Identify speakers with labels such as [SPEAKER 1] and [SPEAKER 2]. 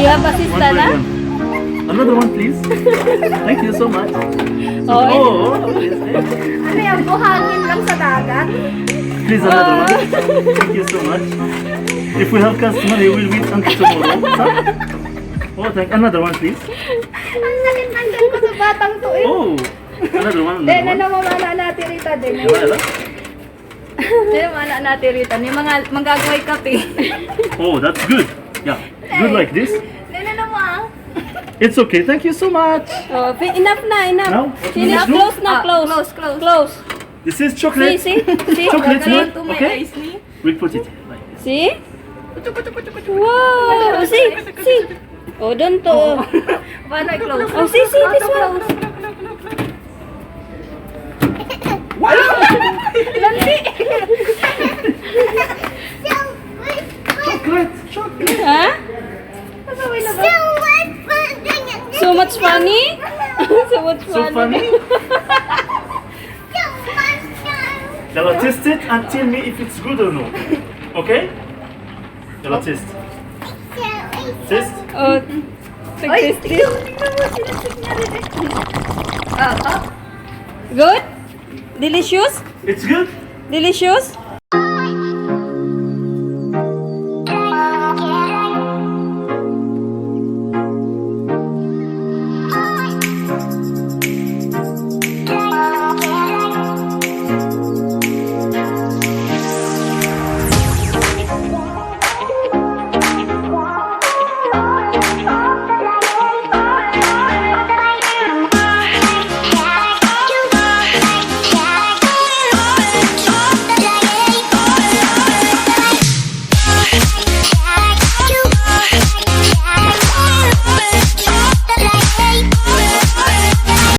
[SPEAKER 1] You have assistant,
[SPEAKER 2] by
[SPEAKER 1] ah?
[SPEAKER 2] one. Another one, please. Thank you so much.
[SPEAKER 1] Oh,
[SPEAKER 3] Ano yan, buhangin lang sa dagat?
[SPEAKER 2] Please, another one. Thank you so much. If we have customer, he will wait until tomorrow. Huh? Oh, thank another one, please.
[SPEAKER 3] Ang sakit ng dyan ko sa batang to eh.
[SPEAKER 2] Oh, another one.
[SPEAKER 3] Then,
[SPEAKER 2] Another one.
[SPEAKER 3] mamala natin rita din.
[SPEAKER 2] Wala.
[SPEAKER 1] Mana natin rito. May mga manggagaway kape.
[SPEAKER 2] Oh, that's good. Yeah, good like this.
[SPEAKER 3] Then, mo
[SPEAKER 2] It's okay. Thank you so much.
[SPEAKER 1] Oh, enough na, enough.
[SPEAKER 2] Now, what we
[SPEAKER 1] Finish,
[SPEAKER 2] need to do?
[SPEAKER 1] close na, close. Close.
[SPEAKER 2] This is chocolate.
[SPEAKER 1] See?
[SPEAKER 2] Chocolate milk.
[SPEAKER 1] to my
[SPEAKER 2] Okay.
[SPEAKER 1] eyes ni.
[SPEAKER 2] We put it like this.
[SPEAKER 1] See? Wow. See. Oh, doon to.
[SPEAKER 3] Paano i-close?
[SPEAKER 1] Oh, see, this one.
[SPEAKER 3] Lanti!
[SPEAKER 2] Chocolate.
[SPEAKER 1] Ha?
[SPEAKER 3] Pasaway na ba?
[SPEAKER 1] So much funny? So much
[SPEAKER 2] So
[SPEAKER 1] funny.
[SPEAKER 2] funny. Now taste it and tell me if it's good or no. Okay? Now taste. Taste.
[SPEAKER 1] Oh,
[SPEAKER 3] Ay,
[SPEAKER 1] tasty.
[SPEAKER 3] tingnan mo, sinasik niya rin eh.
[SPEAKER 1] Good? Delicious?
[SPEAKER 2] It's good.
[SPEAKER 1] Delicious?